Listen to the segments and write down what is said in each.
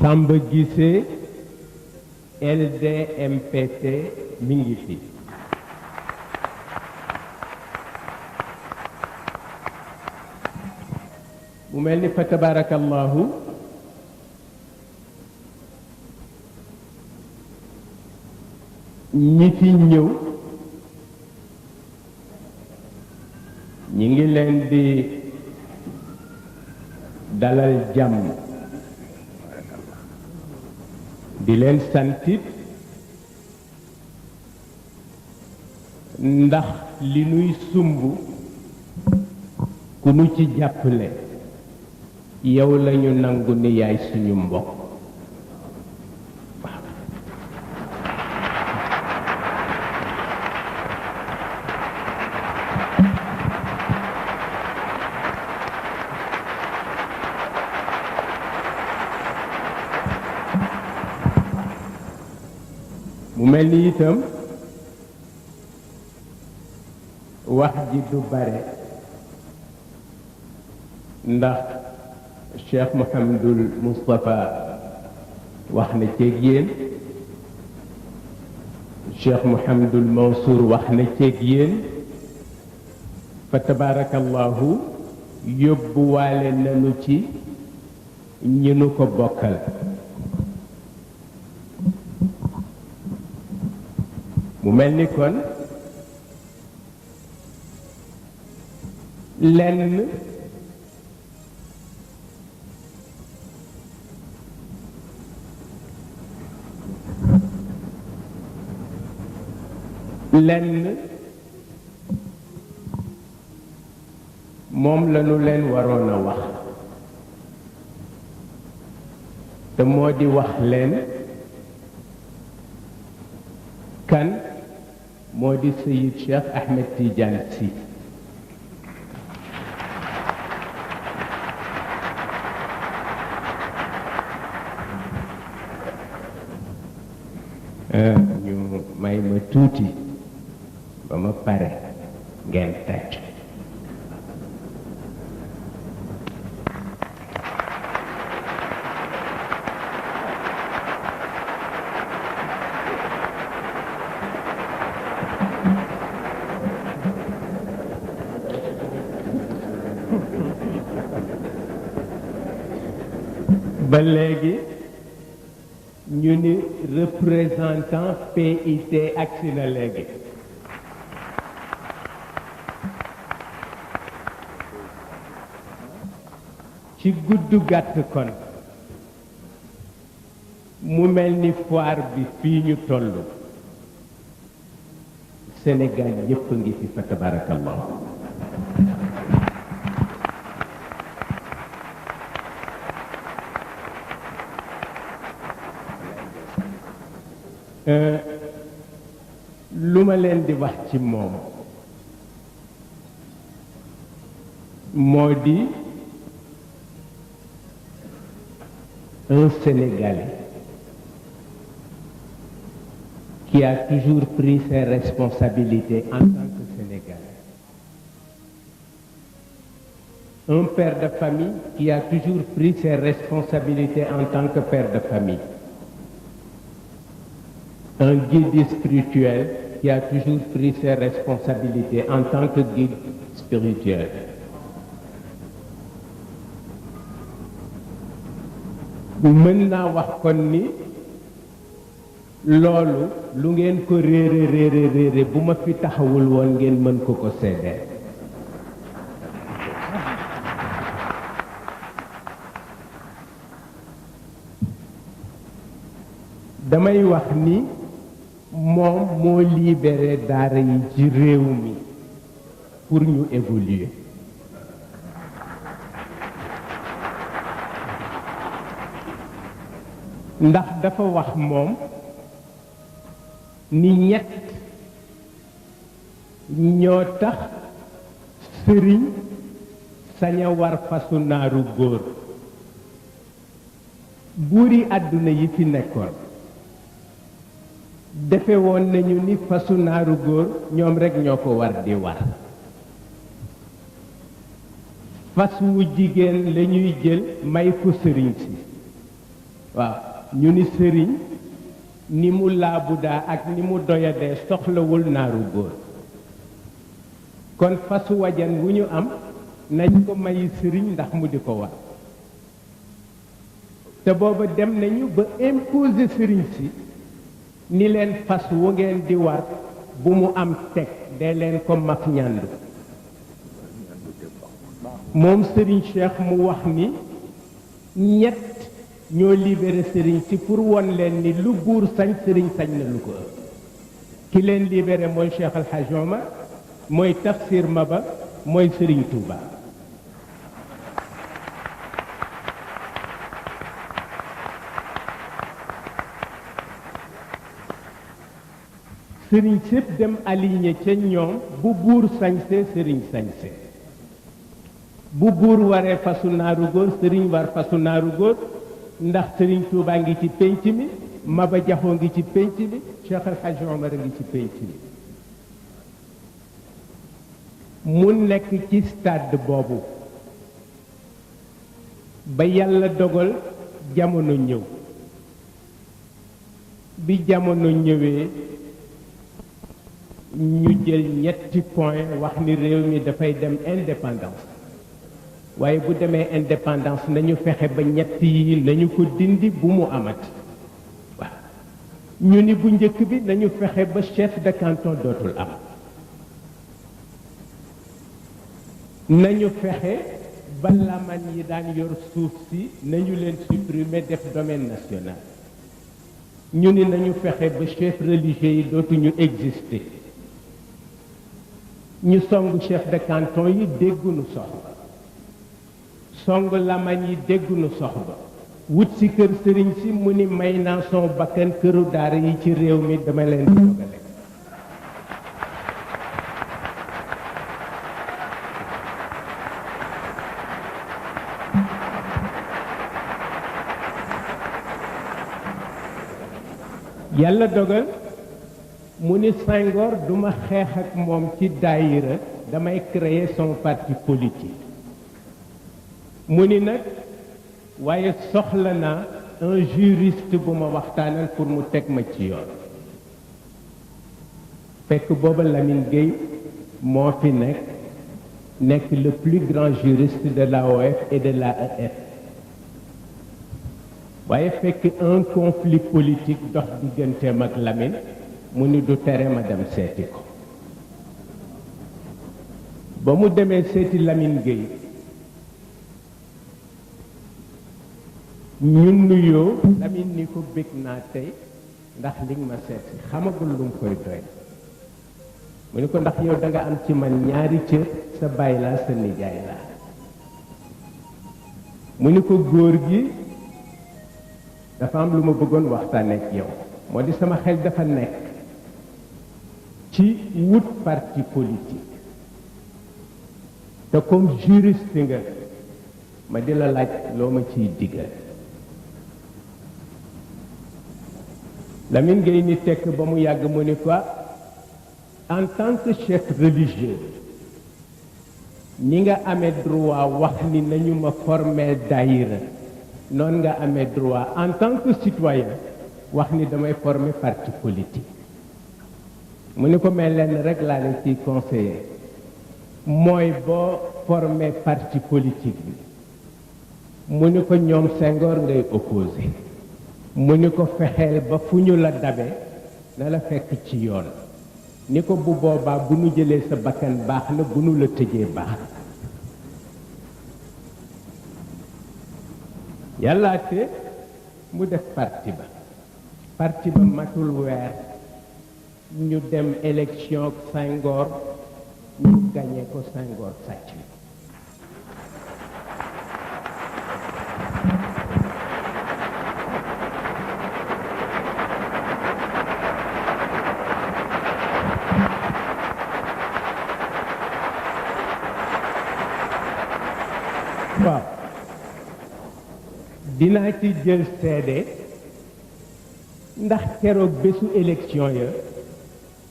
Samba Guissé LDMPT mi ngi fi. mu mel ni fa tabarakallahu ñi fi ñëw ñi ngi leen di dalal jàmm di leen santit ndax li nuy sumb ku nu ci jàppale yow lañu nangu ni yaay suñu mbokk. mu mel ni itam wax ji du bare ndax Cheikh Mouhamadul Moustapha wax na ceeg yéen, Cheikh Mouhamadul Mansour wax na ceeg yéen, fa tabarakallahu yóbbuwaale nanu ci ñi nu ko bokkal. mu mel ni kon lenn moom lañu leen waroon a wax te moo di wax leen kan moo di Seyid Cheikh Ahmed Tidiane Sy. ñu may ma tuuti ba ma pare ngeen tàcc. ba léegi ñu ni représentant PIT agsi na léegi. ci gudd gàtt kon mu mel ni foire bi fii ñu toll Sénégal yépp ngi fi fa tabarakallah. lu ma leen di wax ci moom moo di un Sénégalais qui a toujours pris ses responsabilités en tant que Sénégalais, un père de famille qui a toujours pris ses responsabilités en tant que père de famille, un guide spirituel qui a toujours pris ses responsabilités en tant que guide spirituel. mën naa wax kon ni loolu lu ngeen ko réere bu ma fi taxawul woon ngeen mën ko ko seedeel. damay wax ni moom moo libéré daara yi ci réew mi pour ñu évoluer. ndax dafa wax moom ni ñett ñoo tax sëriñ sañ a war fasu naaru góor. buuri àdduna yi fi nekkoon defe woon nañu ni fasu naaru góor ñoom rekk ñoo ko war di war. fas wu jigéen lañuy jël may ko sëriñ si waaw ñu ni sëriñ ni mu laabudaa ak ni mu doyadee soxlawul naaru góor kon fasu wajan wu ñu am nañ ko mayi sëriñ ndax mu di ko war te booba dem nañu ba imposer sëriñ si ni leen fas wu ngeen di war bu mu am teg dee leen ko mag ñàndu moom sëriñ Cheikh mu wax ni ñett ñoo libéré sëriñ si pour won leen ni lu buur sañ sëriñ sañ na lu ko ëpp ki leen libéré mooy Cheikh Al Hadj Omar mooy Tafsir Maba mooy sëriñ Touba sëriñ sépp dem aligné ca ñoom bu buur sañse sëriñ sañse bu buur waree fasu naaru góor sëriñ war fasu naaru góor ndax sëriñ Touba ngi ci pénc mi Maba Jaxoo ngi ci pénc mi Cheikh El Hadj Omar a ngi ci pénc mi mu nekk ci stade boobu ba yàlla dogal jamono ñëw bi jamono ñëwee ñu jël ñetti point wax ni réew mi dafay dem indépendance waaye bu demee indépendance nañu fexe ba ñett yi nañu ko dindi bu mu amati waaw ñu ni bu njëkk bi nañu fexe ba chef de canton dootul am nañu fexe ba laman yi daan yor suuf si nañu leen supprimer def domaine national ñu ni nañu fexe ba chef religieux yi dootuñu exister ñu song chef de canton yi déggunu soxla song laman yi déggunu soxla wut si kër sëriñ si mu ni may naa son bakkan këru daara yi ci réew mi dama leen di dogale yàlla dogal mu ni Senghor duma xeex ak moom ci daayira damay créer son parti politique mu ni nag waaye soxla naa un juriste bu ma waxtaanal pour mu teg ma ci yoon fekk booba Lamine Gueye moo fi nekk le plus grand juriste de l'AOF et de l'AEF waaye fekk un conflit politique dox digganteem ak Lamine mu ni du tere ma dem seeti ko ba mu demee seeti Lamine Gueye ñu nuyoo Lamine ni ko bég naa tey ndax li nga ma seeti xamagul lu mu koy doy mu ni ko ndax yow da nga am ci man ñaari cër sa baay laa sa nijaay laa mu ni ko góor gi dafa am lu ma bëggoon waxtaane ak yow moo di sama xel dafa nekk ci wut parti politique te comme juriste nga ma di la laaj loo ma ciy diggal Lamine Gueye ni tekk ba mu yàgg mu ni quoi en tant que chef religieux ni nga amee droit wax ni nañu ma former daïra noonu nga amee droit en tant que citoyen wax ni damay former parti politique mu ni ko mel lenn rek laa leen ciy conseiller mooy boo former parti politique bi mu ni ko ñoom Senghor ngay opposé mu ni ko fexeel ba fu ñu la dabe na la fekk ci yoon ni ko bu boobaa bu nu jëlee sa bakkan baax na bu nu la tëjee baax yàlla te mu def parti ba matul weer ñu dem élection ak Senghor ñu gagné ko Senghor sàcc waaw dinaa ci jël seede ndax keroog bésu élection ya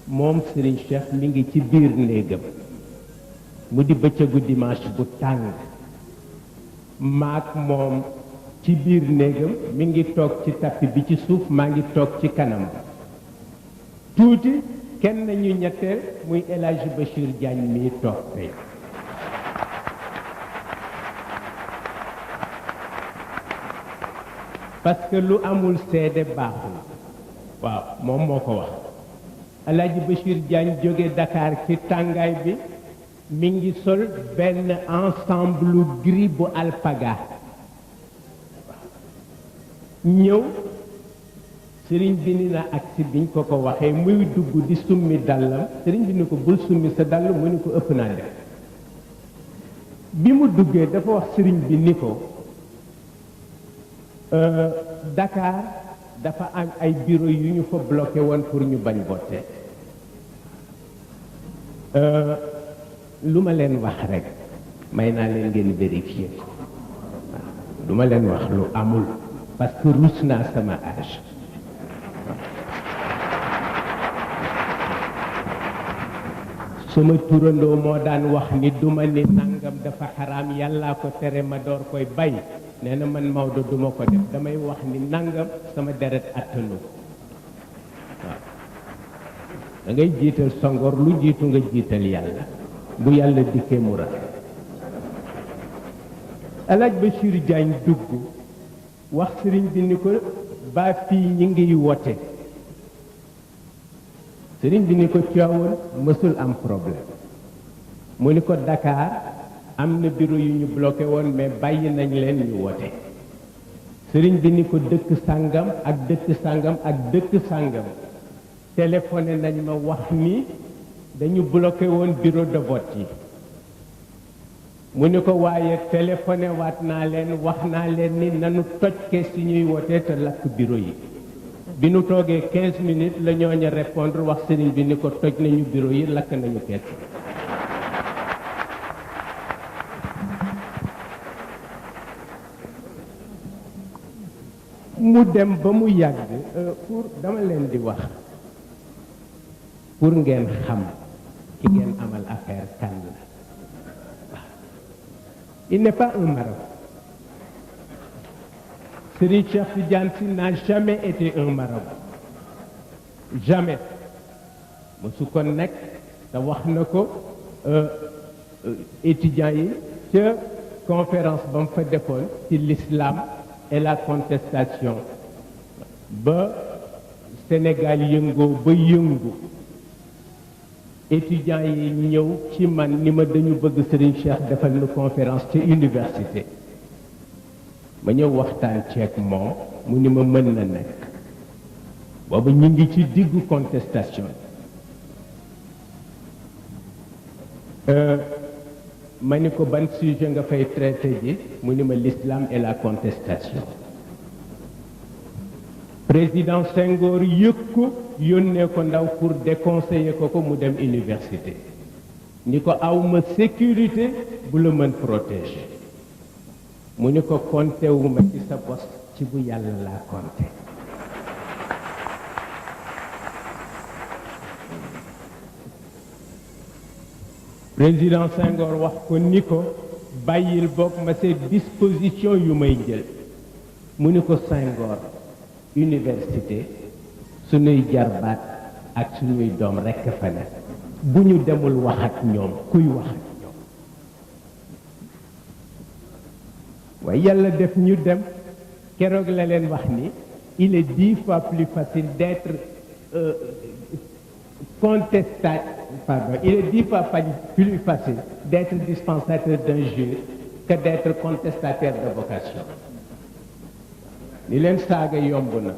moom Serigne Cheikh mi ngi ci biir néegam mu di bëccëgu dimanche bu tàng maak moom ci biir néegam mi ngi toog ci tapis bi ci suuf maa ngi toog ci kanam tuuti kenn ñu ñetteel muy El Hadji Bachir Diagne mii toog tey parce que lu amul seede baaxul waaw moom moo ko wax El Hadji Bachir Diagne jóge Dakar ci tàngaay bi mi ngi sol benn ensemble gris bu alpaga ñëw sëriñ bi ni na agsi biñ ko ko waxee muy dugg di summi dàllam sëriñ bi ni ko bul summi sa dàll mu ni ko ëpp naa def bi mu duggee dafa wax sëriñ bi ni ko Dakar dafa am ay bureau yu ñu fa bloqué woon pour ñu bañ voter lu ma leen wax rek may naa leen ngeen vérifier ko waaw lu ma leen wax lu amul parce que rus naa sama âge sama turandoo moo daan wax ni duma ni nangam dafa xaraam yàllaa ko tere ma door koy bay nee na man Maodo duma ko def damay wax ni nangam sama deret attanu waaw da ngay jiital songor lu jiitu nga jiital yàlla bu yàlla dikkee mu rafet El Hadji Bachir Diagne dugg wax sëriñ bi ni ko ba fii ñi ngiy wote sëriñ bi ni ko Tivaouane mësul am problème mu ni ko Dakar am na bureau yu ñu bloqué woon mais bàyyi nañ leen ñu wote sëriñ bi ni ko dëkk sàngam ak dëkk sàngam ak dëkk sàngam téléphoné nañ ma wax ni dañu bloqué woon bureau de vote yi mu ni ko waaye téléphoné waat naa leen wax naa leen ni nanu toj kees yi ñuy wote te lakk bureau yi bi nu toogee 15 minutes la ñooña répondre wax sëriñ bi ni ko toj nañu bureau yi lakk nañu kees mu dem ba mu yàgg pour dama leen di wax pour ngeen xam ki ngeen amal affaire kan la il n'est pas un marabout Serigne Cheikh Tidiane Sy n'a jamais été un marabout jamais mosu ko nekk te wax na ko étudiants yi ca conférence ba mu fa defoon ci l'islam et la contestation ba Sénégal yëngoo ba yëngu étudiants yi ñëw ci man ni ma dañu bëgg Serigne Cheikh defal nu conférence ci université ma ñëw waxtaan ceeg moom mu ni ma mën na nekk boobu ñu ngi ci diggu contestation ma ni ko ban sujet nga fay traité ji mu ni ma l'islam et la contestation président Senghor yëg ko yónnee ko ndaw pour déconseiller ko mu dem université ni ko awma sécurité bu la mën protéger mu ni ko compté wu ma ci sa bos ci bu yàlla laa compté président Senghor wax ko ni ko bàyyil bokk ma ces disposition yu may jël mu ni ko Senghor université suñuy jarbaat ak suñuy doom rekk fa ne bu ñu demul wax ak ñoom kuy wax ak ñoom waaye yàlla def ñu dem keroog la leen wax ni il est 10 fois plus facile d'être il est 10 fois plus facile d'être dispensateur d'un jure que d'être contestataire de vocation ni leen saaga yomb na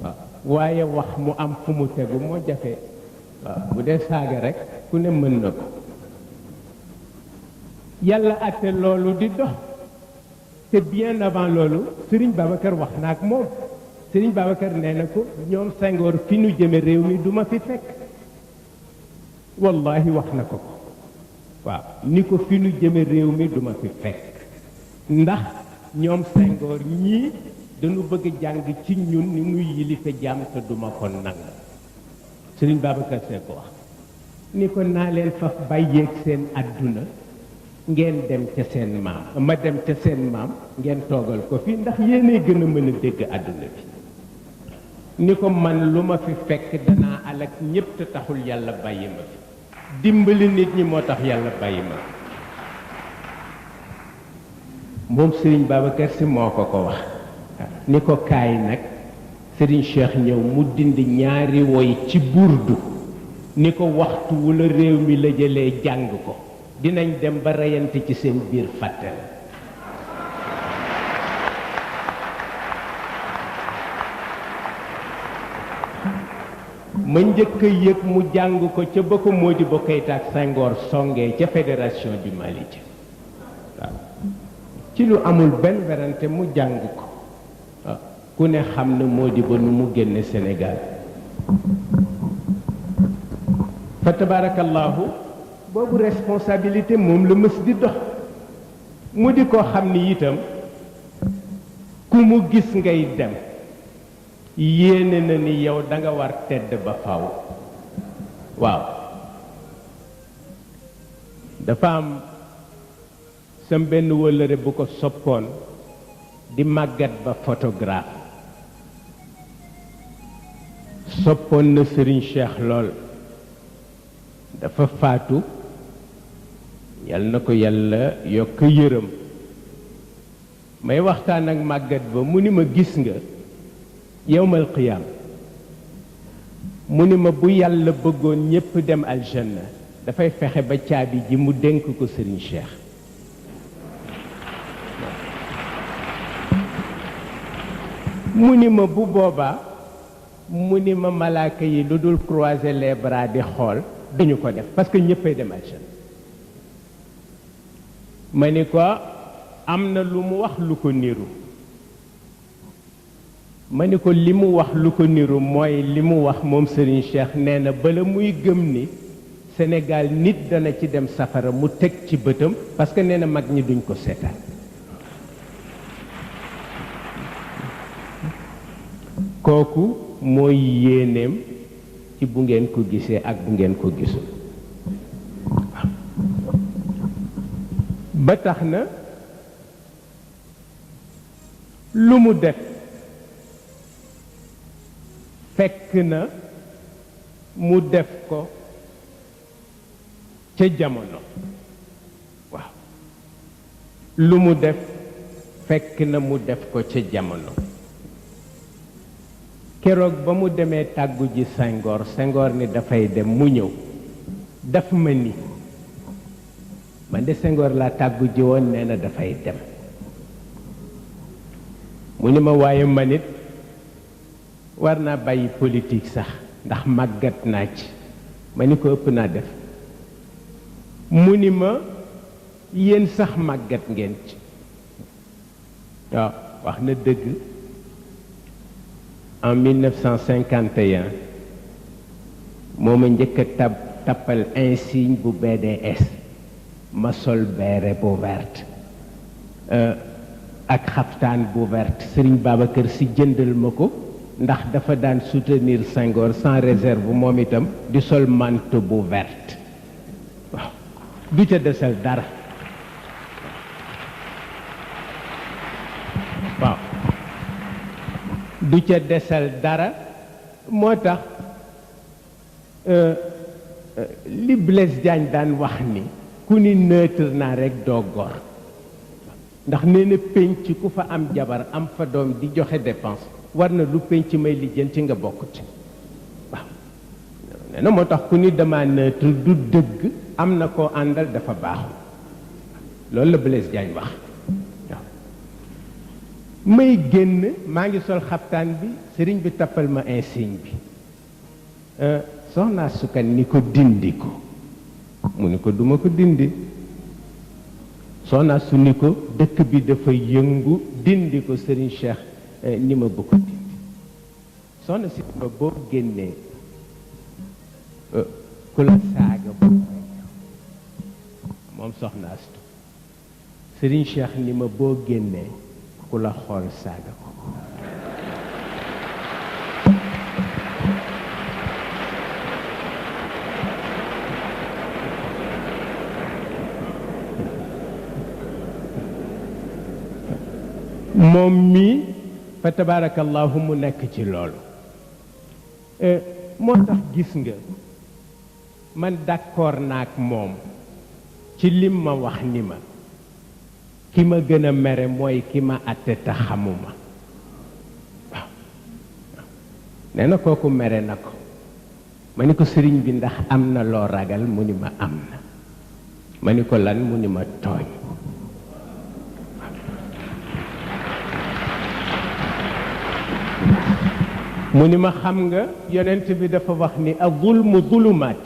waaw waaye wax mu am fu mu tegu moo jafe waaw bu dee saaga rek ku ne mën na ko yàlla àtte loolu di dox te bien avant loolu Serigne Babacar wax na ak moom Serigne Babacar nee na ko ñoom Senghor fi nu jëme réew mi du ma fi fekk wallahi wax na ko waaw ni ko fi nu jëme réew mi du ma fi fekk ndax ñoom Senghor ñii dañu bëgg jàng ci ñun ni muy yilife jaam te duma ko nangu Serigne Babacar see ko wax ni ko naa leen faf bàyyeeg seen àdduna ngeen dem ca seen maam ma dem ca seen maam ngeen toogal ko fi ndax yéenay gën a mën a dégg àdduna bi ni ko man lu ma fi fekk danaa alak ñépp te taxul yàlla bàyyi ma fi dimbali nit ñi moo tax yàlla bàyyi ma fi moom Serigne Babacar Sy moo ko wax ni ko kaay nag Serigne Cheikh ñëw mu dindi ñaari woy ci burdu ni ko waxtu wu la réew mi la jëlee jàng ko dinañ dem ba reyante ci seen biir fàtte la ma njëkk a yëg mu jàng ko ca ba ko Modibo Keïta ak Senghor songee ca fédération du Mali waaw ci lu amul benn werante mu jàng ko waaw ku ne xam na Modibo nu mu génne Sénégal fa tabarakallahu boobu responsabilité moom la mës di dox mu di ko xam ni itam ku mu gis ngay dem yéene na ni yow da nga war tedd ba faw waaw dafa am sam benn wëllëre bu ko soppoon di màggat ba photographe soppoon na Serigne Cheikh lool dafa faatu yal na ko yàlla yokk yërëm may waxtaan ak màggat ba mu ni ma gis nga yowmal qiyaam mu ni ma bu yàlla bëggoon ñépp dem aljanna dafay fexe ba caabi ji mu dénk ko Serigne Cheikh mu ni ma bu boobaa mu ni ma malaaka yi lu dul croiser les bras di xool dañu ko def parce que ñéppay dem aljanna ma ni ko am na lu mu wax lu ko niru ma ni ko li mu wax lu ko niru mooy li mu wax moom Serigne Cheikh nee na bala muy gëm ni Sénégal nit dana ci dem safara mu teg ci bëtam parce que nee na mag ñi duñ ko seetaan kooku mooy yéeneem ci bu ngeen ko gisee ak bu ngeen ko gisul ba tax na lu mu def fekk na mu def ko ca jamono waaw lu mu def fekk na mu def ko ca jamono keroog ba mu demee tàggu ji Senghor ni dafay dem mu ñëw daf ma ni man de Senghor laa tàggu ji woon nee na dafay dem mu ni ma waaye man it war naa bàyyi politique sax ndax màggat naa ci ma ni ko ëpp naa def mu ni ma yéen sax màggat ngeen ci waaw wax na dëgg en 1951 moo ma njëkk a tappal insigne bu BDS ma sol béret bu verte ak xaftaan bu verte Serigne Babacar Sy jëndal ma ko ndax dafa daan soutenir Senghor sans réserve moom itam di sol manteau bu verte waaw du ca desal dara waaw du ca desal dara moo tax li Blaise Diagne daan wax ni ku ni neutre naa rekk doo gor ndax nee na pénc ku fa am jabar am fa doom di joxe dépense war na lu pénc may lijjanti nga bokk ci waaw nee na moo tax ku ni dama neutre du dëgg am na koo àndal dafa baaxul loolu la Blaise Diagne wax waaw may génn maa ngi sol xaftaan bi sëriñ bi tappal ma insigne bi soxnaa sukan ni ko dindi ko mu ni ko duma ko dindi soxnaa su ni ko dëkk bi dafa yëngu dindi ko Serigne Cheikh ni ma bëgg ko dindi soxna si ma boo génnee ku la saaga moom soxnaa su Serigne Cheikh ni ma boo génnee ku la xool saaga ko moom mii fa tabarakallahu mu nekk ci loolu moo tax gis nga man d'accord naak moom ci lim ma wax ni ma ki ma gën a mere mooy ki ma atte te xamuma waaw nee na kooku mere na ko ma ni ko sëriñ bi ndax am na loo ragal mu ni ma am na ma ni ko lan mu ni ma tooñ mu ni ma xam nga yonent bi dafa wax ni az-zulmu zulumaat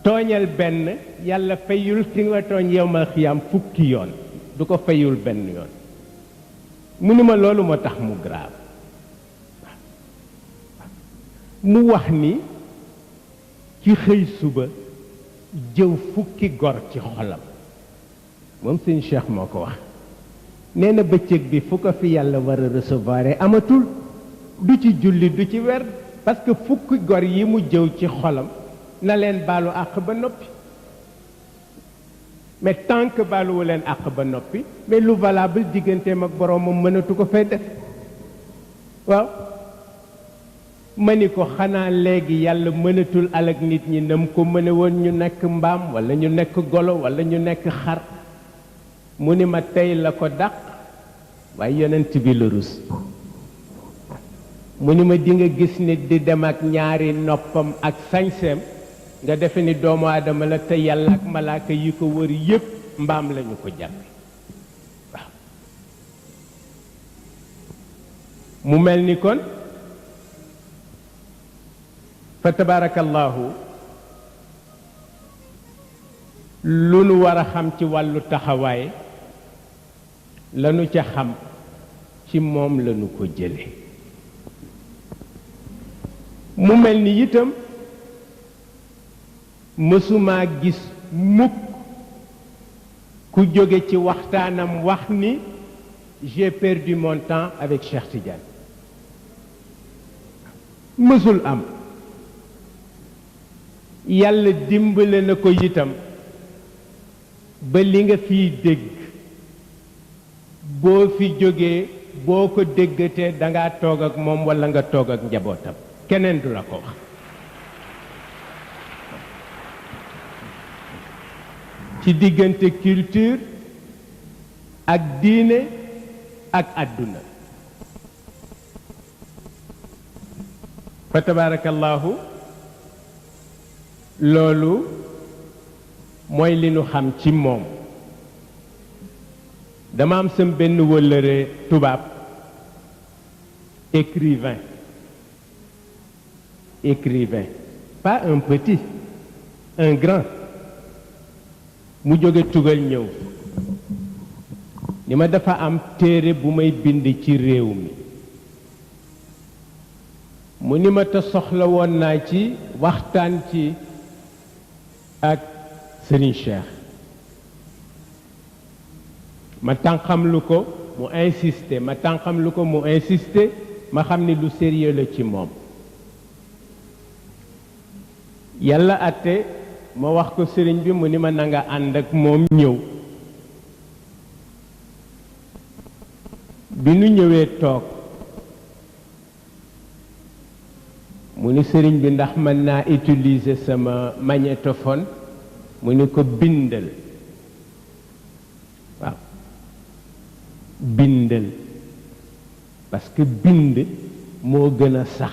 tooñal benn yàlla fayul ki nga tooñ yowmal xiyaam fukki yoon du ko fayul benn yoon mu ni ma loolu moo tax mu grave mu wax ni ci xëy suba jëw fukki gor ci xolam moom sëñ Cheikh moo ko wax nee na bëccëg bi fu ko fi yàlla war a recevoir amatul du ci julli du ci wer parce que fukki gor yi mu jëw ci xolam na leen baalu àq ba noppi mais tant que baaluwu leen àq ba noppi mais lu valable digganteem ak boroomam mënatu ko fay def waaw ma ni ko xanaa léegi yàlla mënatul alak nit ñi nam ko mëne woon ñu nekk mbaam walla ñu nekk golo walla ñu nekk xar mu ni ma tey la ko dàq waaye yonent bi la rus mu ni ma di nga gis nit di dem ak ñaari noppam ak sañseem nga defe ni doomu aadama la te yàlla ak malaaka yi ko wër yépp mbaam lañu ko jàppe waaw mu mel ni kon fa tabarakallahu lu nu war a xam ci wàllu taxawaay lanu ca xam ci moom lanu ko jële mu mel ni itam mësumaa gis mukk ku jóge ci waxtaanam wax ni j'ai perdu mon temps avec Cheikh Tidiane mësul am yàlla dimbale na ko itam ba li nga fiy dégg boo fi jógee boo ko déggatee dangaa toog ak moom walla nga toog ak njabootam keneen du la ko wax ci diggante culture ak diine ak àdduna fa tabarakallahu loolu mooy li nu xam ci moom dama am sam benn wëllëre tubaab écrivain pas un petit un grand mu jóge tugal ñëw ni ma dafa am téere bu may bind ci réew mi mu ni ma te soxla woon naa ci waxtaan ci ak Serigne Cheikh ma tànqamlu ko mu insisté ma xam ni lu sérieux la ci moom yàlla atte ma wax ko sëriñ bi mu ni ma nanga ànd ak moom ñëw bi nu ñëwee toog mu ni sëriñ bi ndax mën naa utiliser sama magnétophone mu ni ko bindal waaw bindal parce que bind moo gën a sax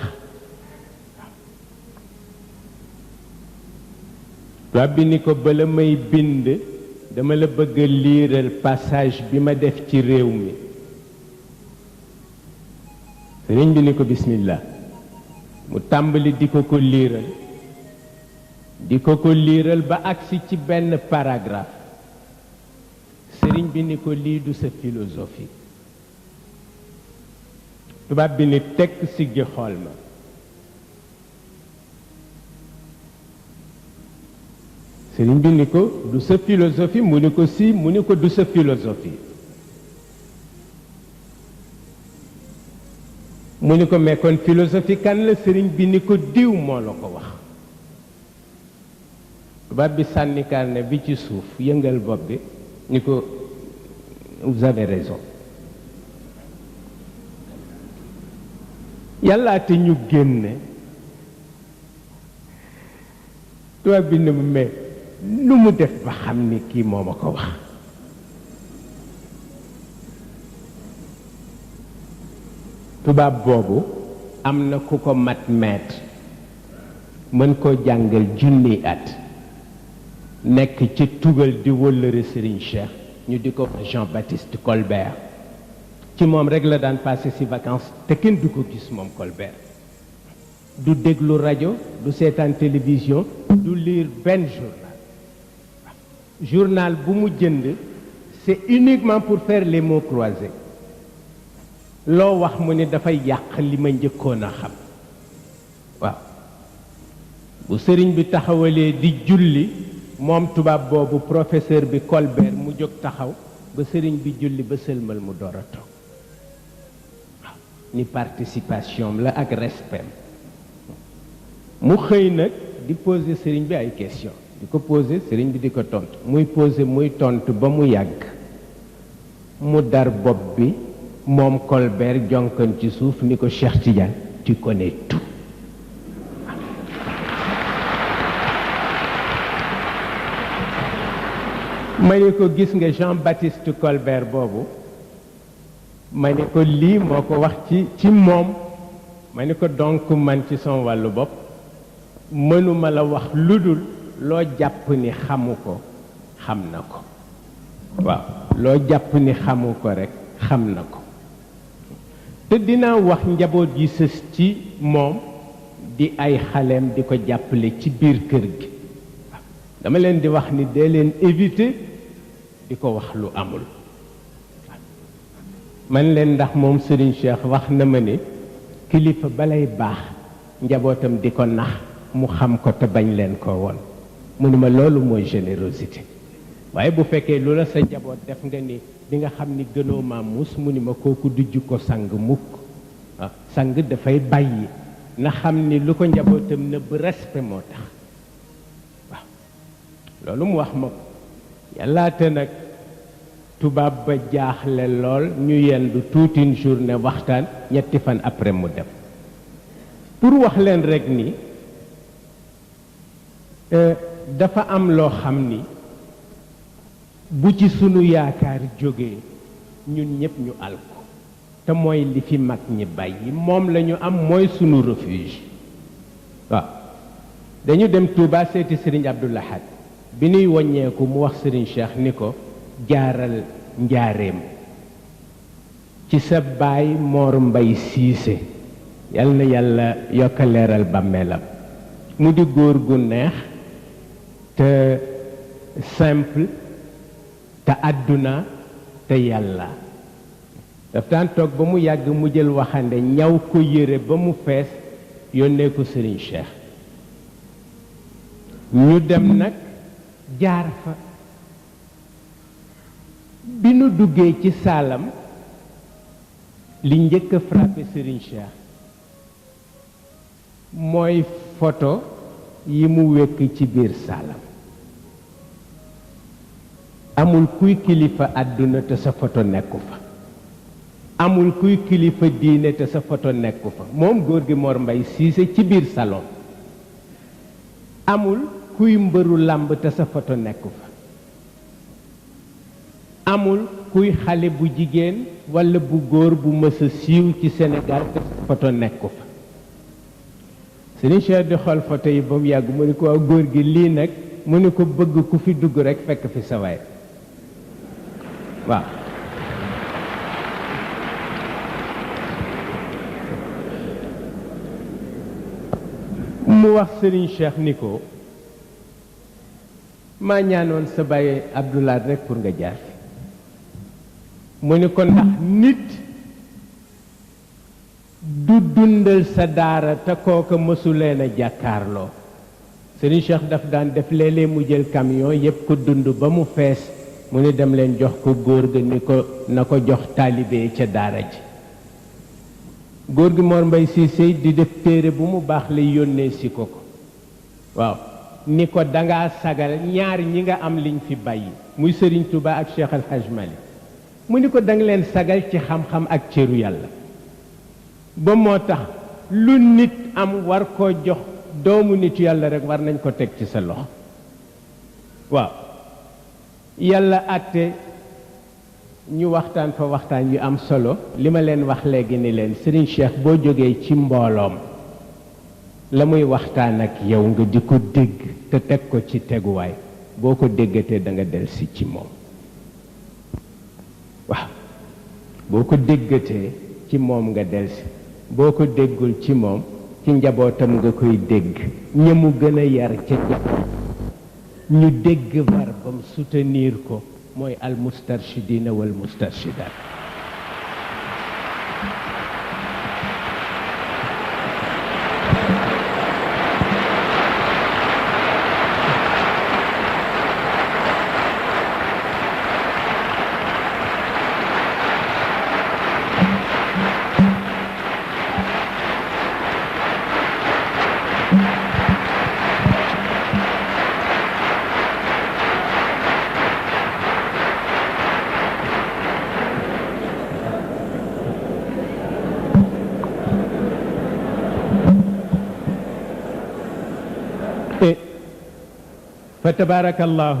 tubaab bi ni ko bala may bind dama la bëgg a liiral passage bi ma def ci réew mi sëriñ bi ni ko bismillah mu tàmbali di ko liiral ba agsi ci benn paragraphe sëriñ bi ni ko lii du sa philosophie tubaab bi ni tekk siggi xool ma sëriñ bi ni ko du sa philosophie mu ni ko si mu ni ko du sa philosophie mu ni ko mais kon philosophie kan la sëriñ bi ni ko diw moo la ko wax tubaab bi sànni carnet bi ci suuf yëngal bopp bi ni ko vous avez raison yàllaa te ñu génne tubaab bi ne mu mais nu mu def ba xam ni kii moo ma ko wax tubaab boobu am na ku ko mat maître mën koo jàngal junni at nekk ci tugal di wëllëre Serigne Cheikh ñu di ko Jean-Baptiste Colbert ci moom rek la daan passé ci vacances te kenn du ko gis moom Colbert du déglu rajo du seetaan télévision du lire benn journal bu mu jënd c'est uniquement pour faire les mots croisés loo wax mu ne dafay yàq li ma njëkkoon a xam waaw bu sëriñ bi taxawalee di julli moom tubaab boobu professeur bi Colbert mu jóg taxaw ba sëriñ bi julli ba sëlmal mu door a toog waaw ni participation la ak respect mu xëy nag di poser sëriñ bi ay question di ko poser sëriñ bi di ko tontu muy poser muy tontu ba mu yàgg mu dar bopp bi moom Colbert jonkan ci suuf ni ko Cheikh Tidiane tu connais tout ma ne ko gis nga Jean-Baptiste Colbert boobu ma ne ko lii moo ko wax ci moom ma ne ko donc man ci son wàllu bopp mënuma la wax lu dul loo jàpp ni xamu ko xam na ko waaw loo jàpp ni xamu ko rekk xam na ko te dinaa wax njaboot yi sës ci moom di ay xaleem di ko jàppale ci biir kër gi dama leen di wax ni dee leen éviter di ko wax lu amul man leen ndax moom Serigne Cheikh wax na ma ni kilifa balay baax njabootam di ko nax mu xam ko te bañ leen ko woon mu ni ma loolu mooy générosité waaye bu fekkee lu la sa njaboot def nga ni di nga xam ni gënoo ma muus mu ni ma kooku du jikko sang mukk waaw sang dafay bàyyi na xam ni lu ko njabootam nëbb respect moo tax waaw loolu mu wax ma ko yàllaate nag tubaab ba jaaxle lool ñu yendu toute une journée waxtaan ñetti fan après mu dem pour wax leen rek ni dafa am loo xam ni bu ci sunu yaakaar jógee ñun ñëpp ñu alko te mooy li fi mag ñi bàyyi moom la ñu am mooy sunu refuge waaw dañu dem Touba seeti Serigne Abdou Lahad bi nuy woññeeku mu wax Serigne Cheikh ni ko jaaral njaareem ci sa baay Mor Mbay Siise yal na yàlla yokk leeral bàmmeelam mu di góor gu neex te simple te àdduna te yàlla daf daan toog ba mu yàgg mu jël waxande ñaw ko yére ba mu fees yónnee ko Serigne Cheikh ñu dem nag jaar fa bi nu duggee ci saalam li njëkk a frappé Serigne Cheikh mooy photo yi mu wekk ci biir saalam amul kuy kilifa àdduna te sa photo nekku fa amul kuy kilifa diine te sa photo nekku fa moom góor gi Mor Mbay Siise ci biir salon amul kuy mbëru làmb te sa photo nekku fa amul kuy xale bu jigéen walla bu góor bu mës a siiw ci Sénégal te sa photo nekku fa Serigne Cheikh di xool photo yi ba mu yàgg mu ni ko waaw góor gi lii nag mu ni ko bëgg ku fi dugg rekk fekk fi sa waay waaw mu wax Serigne Cheikh ni ko maa ñaanoon sa baay Abdoulaye rekk pour nga jaar fi mu ni ko ndax nit du dundal sa daara te kooka mësuleen a jàkkaarloo Serigne Cheikh daf daan def léeg-léeg mu jël camion yépp ko dund ba mu fees mu ni dem leen jox ko góor ga ni ko na ko jox taalibe ca daara ji góor gi Mor Mbay Siise di def téere bu mu baax lay yónnee si ko waaw ni ko dangaa sagal ñaar ñi nga am liñ fi bàyyi muy Serigne Touba ak Cheikh Al Hadj Malick mu ni ko danga leen sagal ci xam-xam ak cëru yàlla ba moo tax lu nit am war koo jox doomu nit yàlla rek war nañ ko teg ci sa loxo waaw yàlla àtte ñu waxtaan fa waxtaan yu am solo li ma leen wax léegi ni leen Serigne Cheikh boo jógee ci mbooloom la muy waxtaan ak yow nga di ko dégg te teg ko ci teguwaay boo ko déggatee da nga delsi ci moom waaw boo ko déggatee ci moom nga delsi boo ko déggul ci moom ci njabootam nga koy dégg ña mu gën a yar ca njaboot ñu dégg verbam soutenir ko mooy al mustarshidina wal mustarshidat فتبارك الله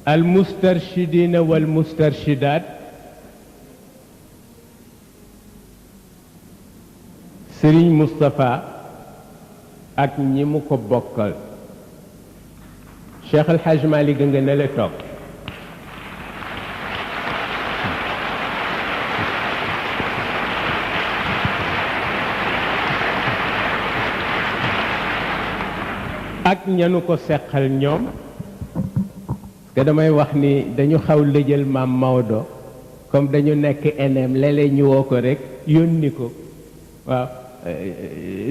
المسترشدين والمسترشدات سيرين مصطفى ak ñi mu ko bokkal Cheikh El Hadj Malick nga ne la toog ak ñanu ko seqal ñoom te damay wax ni dañu xaw lëjal maam Maodo comme dañu nekk enem léeg-léeg ñu woo ko rek yónni ko waaw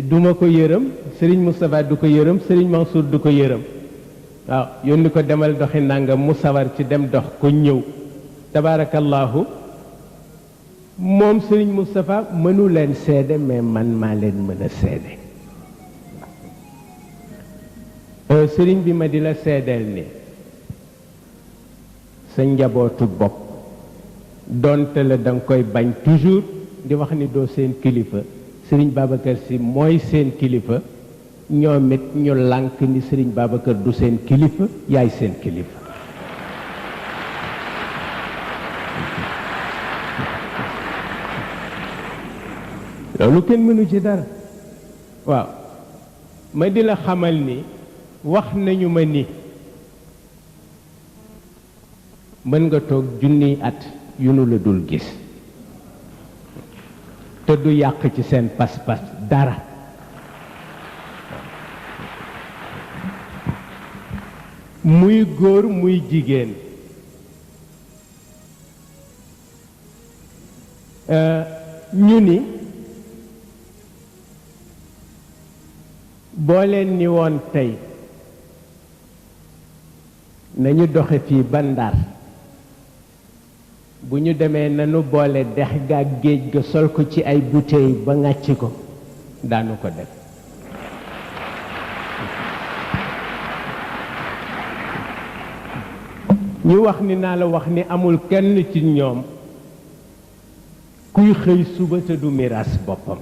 duma ko yërëm Serigne Moustapha du ko yërëm Serigne Mansour du ko yërëm waaw yónni ko demal doxi nangam mu sawar ci dem dox ko ñëw tabarakallahu moom Serigne Moustapha mënu leen seede mais man maa leen mën a seede sëriñ bi ma di la seedeel ni sa njabootu bopp donte la da nga koy bañ toujours di wax ni doo seen kilifa sëriñ Babacar Sy mooy seen kilifa ñoom it ñu lànk ni sëriñ Babacar du seen kilifa yaay seen kilifa loolu kenn mënu ci dara waaw ma di la xamal ni wax nañu ma ni mën nga toog junniy at yu nu la dul gis te du yàq ci seen pas-pas dara muy góor muy jigéen ñu ni boo leen ni woon tey nañu doxe fii ba Ndar bu ñu demee nanu boole dex ga ak géej ga sol ko ci ay bouteilles ba ŋàcc ko daanu ko def ñu wax ni naa la wax ni amul kenn ci ñoom kuy xëy suba te du miraas boppam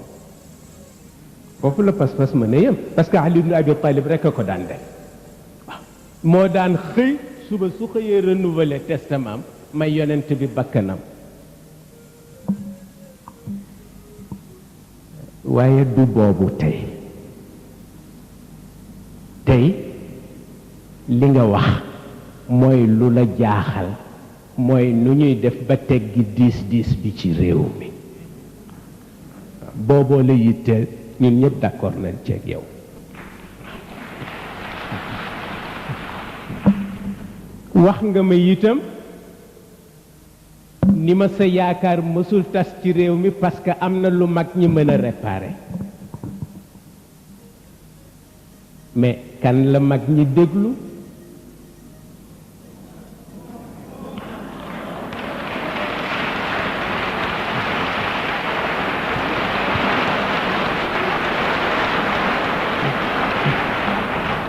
foofu la pas-pas mën a yem parce que Ali ibn Abi Talib rek a ko daan def waaw moo daan xëy suba su xëyee renouveler testament may yonent bi bakkanam waaye du boobu tey li nga wax mooy lu la jaaxal mooy nu ñuy def ba teggi diis bi ci réew mi booboo la yitteel ñun ñëpp d'accord nañ ceeg yow wax nga ma itam ni ma sa yaakaar mësul tas ci réew mi parce que am na lu mag ñi mën a réparer mais kan la mag ñi déglu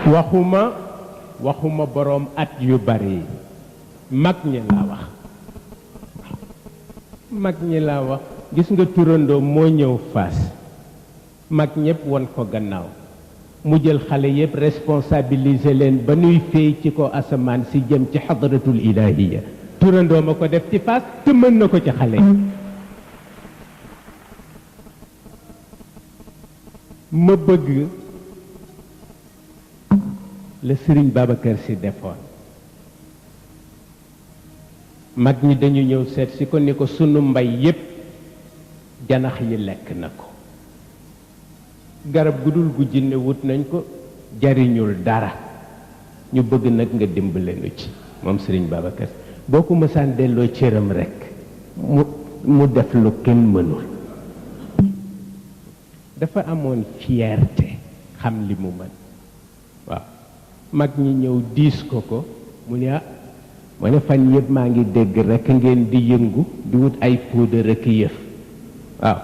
waxuma boroom at yu bari mag ñi laa wax mag ñi laa wax gis nga turandoo moo ñëw Fass mag ñëpp won ko gannaaw mu jël xale yëpp responsabiliser leen ba nuy féey ci ko asamaan si jëm ci xadratul ilahiya turandoo ma ko def ci Fass te mën na ko ci xale yi ma bëgg la Sëriñ Babacar Sy defoon mag ñi dañu ñëw seet si ko ni ko sunu mbay yépp janax yi lekk na ko garab gu dul gu jinne wut nañ ko jariñul dara ñu bëgg nag nga dimbale nu ci moom Sëriñ Babacar Sy boo ko mësaan delloo cëram rekk mu def lu kenn mënul dafa amoon fierté xam li mu mën waaw mag ñi ñëw diis ko mu ne ah ma ne fan yëpp maa ngi dégg rekk ngeen di yëngu di wut ay poudre rekk yëf waaw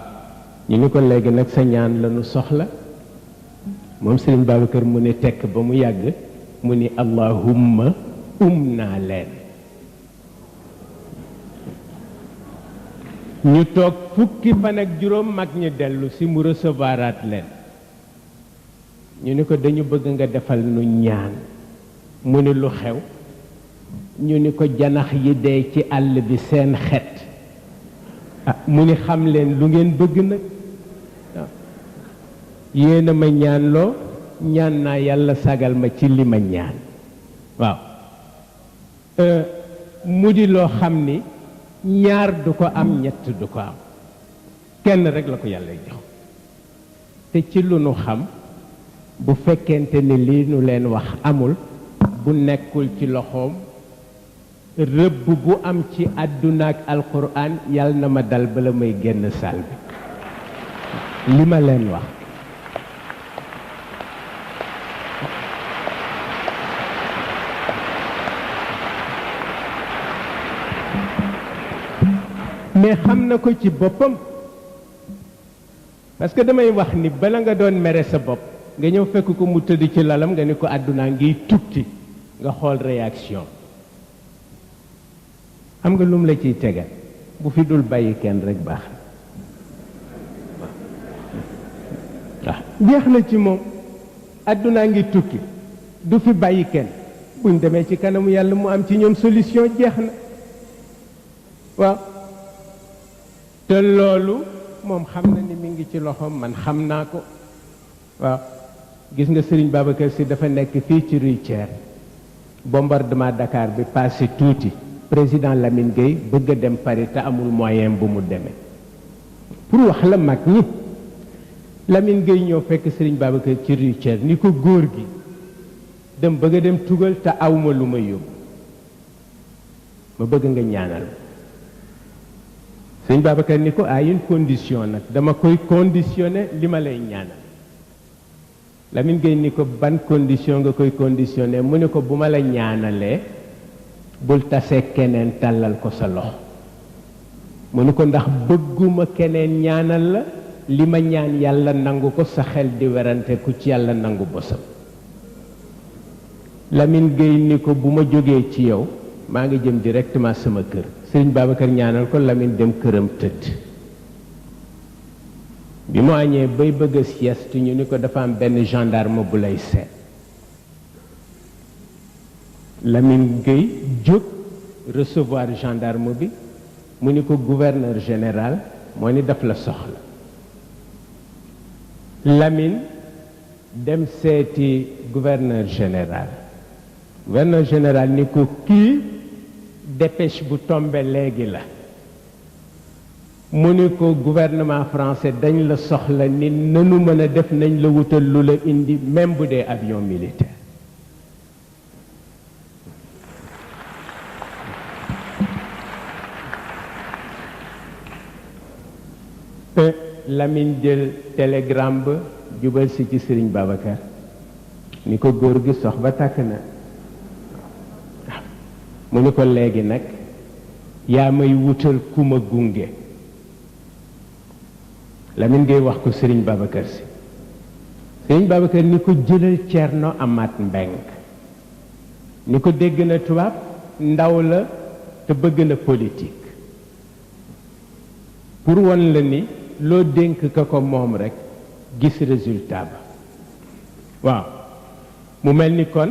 ñu ni ko léegi nag sa ñaan la nu soxla moom Sëriñ Babacar mu ne tekk ba mu yàgg mu ni allahumma naa leen ñu toog fukki fan ak juróom mag ñi dellu si mu recevoiraat leen ñu ni ko dañu bëgg nga defal nu ñaan mu ni lu xew ñu ni ko janax yi dee ci àll bi seen xet mu ni xam leen lu ngeen bëgg nag waaw yéena ma ñaan loo ñaan naa yàlla sagal ma ci li ma ñaan waaw mu di loo xam ni ñaar du ko am ñett du ko am kenn rek la ko yàlla jox te ci lu nu xam bu fekkente ni lii nu leen wax amul bu nekkul ci loxoom rëbb bu am ci àdduna ak alquran yàlla na ma dal bala may génn saal bi li ma leen wax mais xam na ko ci boppam parce que damay wax ni bala nga doon mere sa bopp nga ñëw fekk ko mu tëdd ci lalam nga ni ko àdduna ngiy tukki nga xool réaction xam nga lum la ciy tegal bu fi dul bàyyi kenn rek baax na waaw jeex na ci moom àdduna ngi tukki du fi bàyyi kenn buñ demee ci kanamu yàlla mu am ci ñoom solution jeex na waaw te loolu moom xam na ni mi ngi ci loxoom man xam naa ko waaw gis nga Sëriñ Babacar Sy dafa nekk fii ci Rue Thiers bombardement Dakar bi passé tuuti président Lamine Gueye bëgg a dem Paris te amul moyen bu mu demee pour wax la mag ñi Lamine Gueye ñëw fekk Sëriñ Babacar ci Rue Thiers ni ko góor gi dem bëgg a dem tugal te awma lu ma yóbbu ma bëgg nga ñaanal Sëriñ Babacar ni ko à une condition nag dama koy conditionné li ma lay ñaanal Lamine Gueye ni ko ban condition nga koy conditionné mu ne ko bu ma la ñaanalee bul tase keneen tàllal ko sa loxo mu ne ko ndax bëgguma keneen ñaanal la li ma ñaan yàlla nangu ko sa xel di werante ku ci yàlla nangu bosam Lamine Gueye ni ko bu ma jógee ci yow maa ngi jëm directement sama kër Sëriñ Babacar ñaanal ko Lamine dem këram tëdd bi mu añee bay bëgg a sieste ñu ni ko dafa am benn gendarme bu lay seet Lamine Gueye jóg recevoir gendarme bi mu ni ko gouverneur général moo ni daf la soxla Lamine dem seeti gouverneur général ni ko kii dépêche bu tombe léegi la mu ni ko gouvernement français dañ la soxla ni nanu mën a def nañ la wutal lu la indi même bu dee avion militaire Lamine jël télégramme ba jubal si ci Sëriñ Babacar ni ko góor gi sox ba tàkk na mu ni ko léegi nag yaa may wutal ku ma gunge Lamine Gueye wax ko Sëriñ Babacar si Sëriñ Babacar ni ko jëlal Thierno Amath Mbengue ni ko dégg na tubaab ndaw la te bëgg na politique pour won la ni loo dénk ka ko moom rek gis résultat ba waaw mu mel ni kon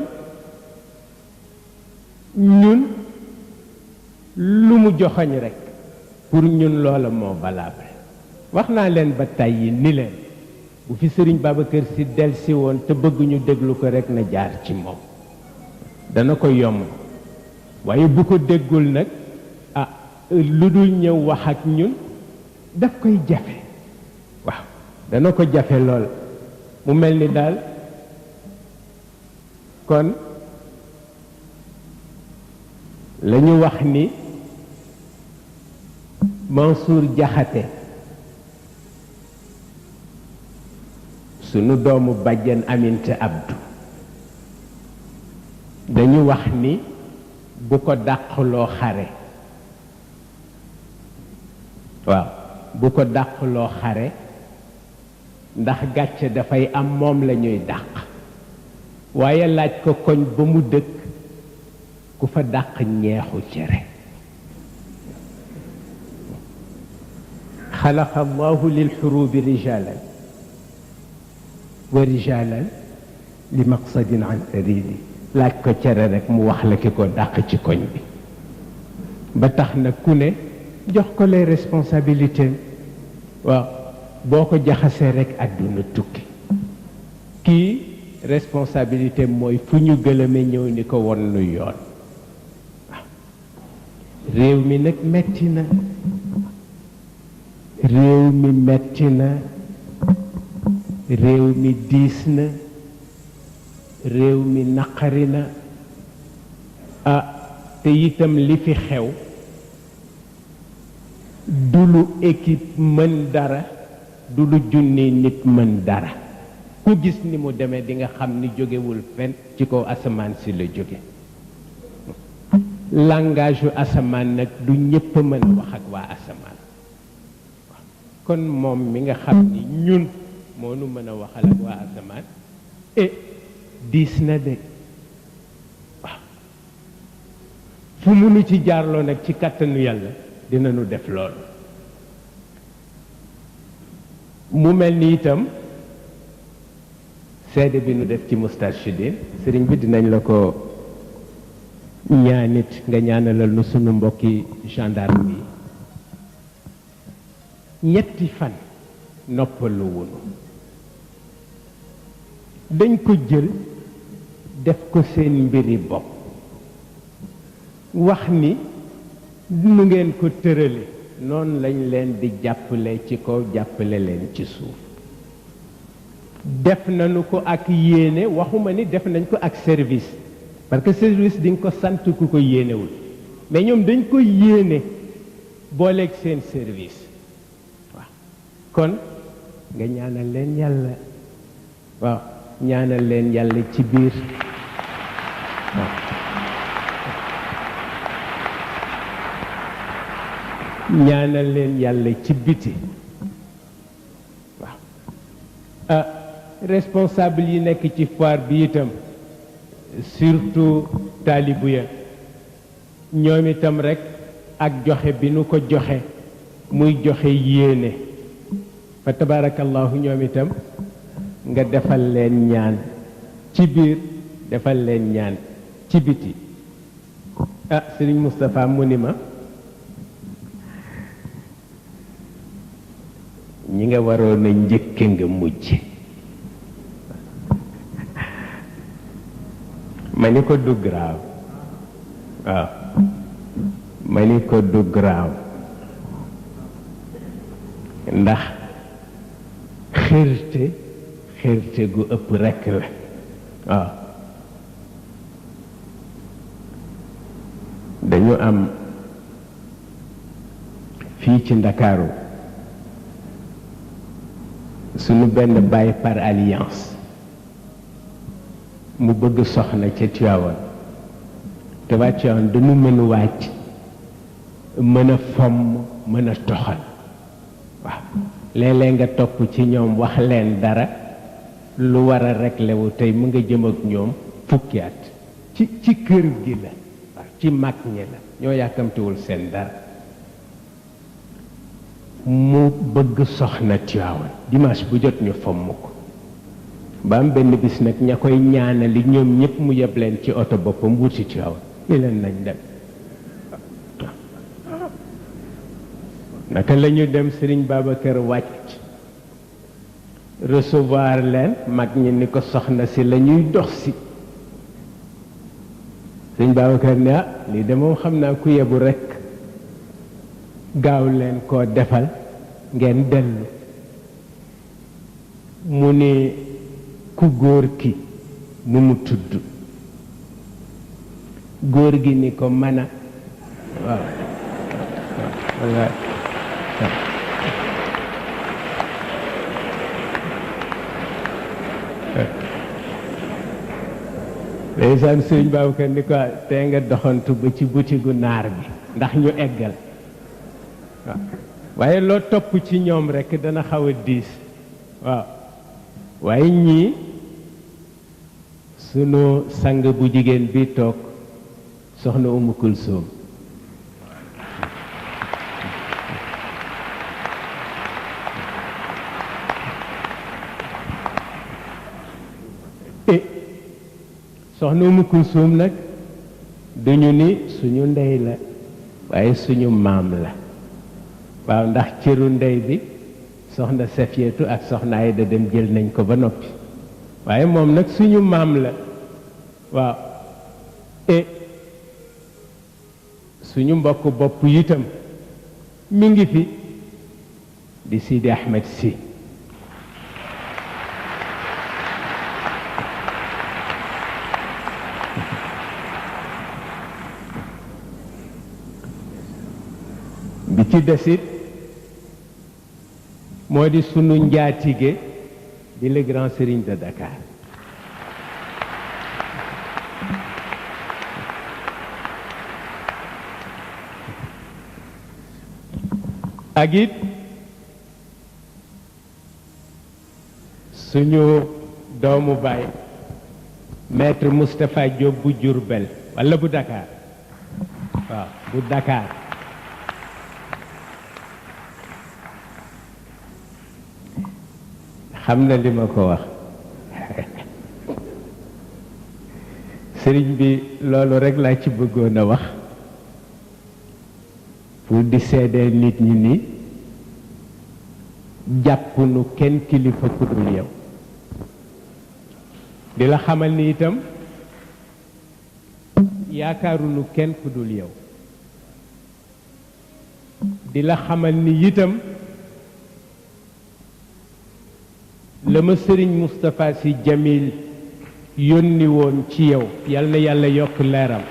ñun lu mu joxoñ rek pour ñun loola moo valable wax naa leen ba tàyyi ni leen bu fi Sëriñ Babacar Sy delsi woon te bëgg ñu déglu ko rek na jaar ci moom dana ko yomb waaye bu ko déggul nag ah lu dul ñëw wax ak ñun daf koy jafe waaw dana ko jafe lool mu mel ni daal kon la ñu wax ni Mansour Diakhaté sunu doomu bàjjen Aminta Abdou dañu wax ni bu ko dàqloo xare waaw bu ko dàqloo xare ndax gàcce dafay am moom la ñuy dàq waaye laaj ko koñ ba mu dëkk ku fa dàq ñeexu cere xalaqa allahu lil xurubi rijalan wa rijalan li maqsadin an saridi laaj ko cere rek mu wax la ki ko dàq ci koñ bi ba tax na ku ne jox ko les responsabilités waaw boo ko jaxasee rek àdduna tukki kii responsabilité mooy fu ñu gëlëme ñëw ni ko won nu yoon waaw réew mi nag metti na réew mi metti na réew mi diis na réew mi naqari na ah te itam li fi xew du lu équipe mën dara du lu junni nit mën dara ku gis ni mu demee di nga xam ni jógewul fenn ci kaw asamaan si la jóge langage yu asamaan nag du ñépp mën a wax ak waa asamaan kon moom mi nga xam ni ñun moo nu mën a waxal ak waa asamaan diis na de waaw fu mu nu ci jaarloo nag ci kàttanu yàlla dina nu def loolu mu mel ni itam seede bi nu def ci Moustarchidine sëriñ bi dinañ la ko ñaanit nga ñaanalal nu sunu mbokki gendarme yi ñetti fan noppalu wunu dañ ko jël def ko seen mbiri bopp wax ni nu ngeen ko tërale noonu lañ leen di jàppale ci kaw jàppale leen ci suuf def nañu ko ak yéene waxuma ni def nañ ko ak service parce que service di nga ko sant ku ko yéenewul mais ñoom dañ ko yéene booleeg seen service waaw kon nga ñaanal leen yàlla waaw ñaanal leen yàlla ci biir ñaanal leen yàlla ci biti waaw responsable yi nekk ci foire bi itam surtout taalibu ya ñoom itam rek ak joxe bi nu ko joxe muy joxe yéene fa tabarakallahu ñoom itam nga defal leen ñaan ci biir defal leen ñaan ci biti Sëriñ Moustapha mu ni ma ñi nga waroon a njëkke nga mujj ma ni ko du graaw waaw ma ni ko du graaw ndax xërte gu ëpp rekk la waaw dañu am fii ci Ndakaaru suñu benn baay par alliance mu bëgg soxna ca Tiwaawan te waa Tiwaawan dañu mën a wàcc mën a fomm mën a toxal waaw léeg-léeg nga topp ci ñoom wax leen dara lu war a réglé wu tey mu nga jëm ak ñoom fukki at ci kër gi la waaw ci mag ñi la ñoo yàkkamtiwul seen dara mu bëgg soxna Tiwaawan dimanche bu jot ñu fomm ko ba am benn bis nag ña koy ñaanali ñoom ñëpp mu yeb leen ci oto boppam wuti Tiwaawan ni leen nañ dem naka la ñu dem Sëriñ Babacar wàcc recevoir leen mag ñi ni ko soxna si la ñuy dox si Sëriñ Babacar ne ah lii de moom xam naa ku yebu rekk gaaw leen koo defal ngeen dellu mu ni ku góor ki nu mu tudd góor gi ni ko mën a waaw wallaay ndeysaan Sëriñ Babacar ni ko tey nga doxantu ba ci butigu naar bi ndax ñu eggal waaw waaye loo topp ci ñoom rekk dana xaw a diis waaw waaye ñii sunu sang bu jigéen bi toog soxna Umu Kulsoom soxna Umu Kulsoom nag duñu ni suñu ndey la waaye suñu maam la waaw ndax cëru ndey bi soxna Safiyatu ak soxna Ayda dem jël nañ ko ba noppi waaye moom nag suñu maam la waaw et suñu mbokk bopp itam mi ngi fi di Sidi Ahmed Sy bi ci desit moo di sunu njaatige di le grand serigne de Dakar ak it suñu doomu baay maître Moustapha Diop bu Diourbel walla bu Dakar waaw bu Dakar xam na li ma ko wax sëriñ bi loolu rekk laa ci bëggoon a wax pour di seedeel nit ñi ni jàpp nu kenn kilifa ku dul yow di la xamal ni itam yaakaarunu kenn ku dul yow di la xamal ni itam la ma sëriñ Moustapha Sy Jamil yónni woon ci yow yal na yàlla yokk leeram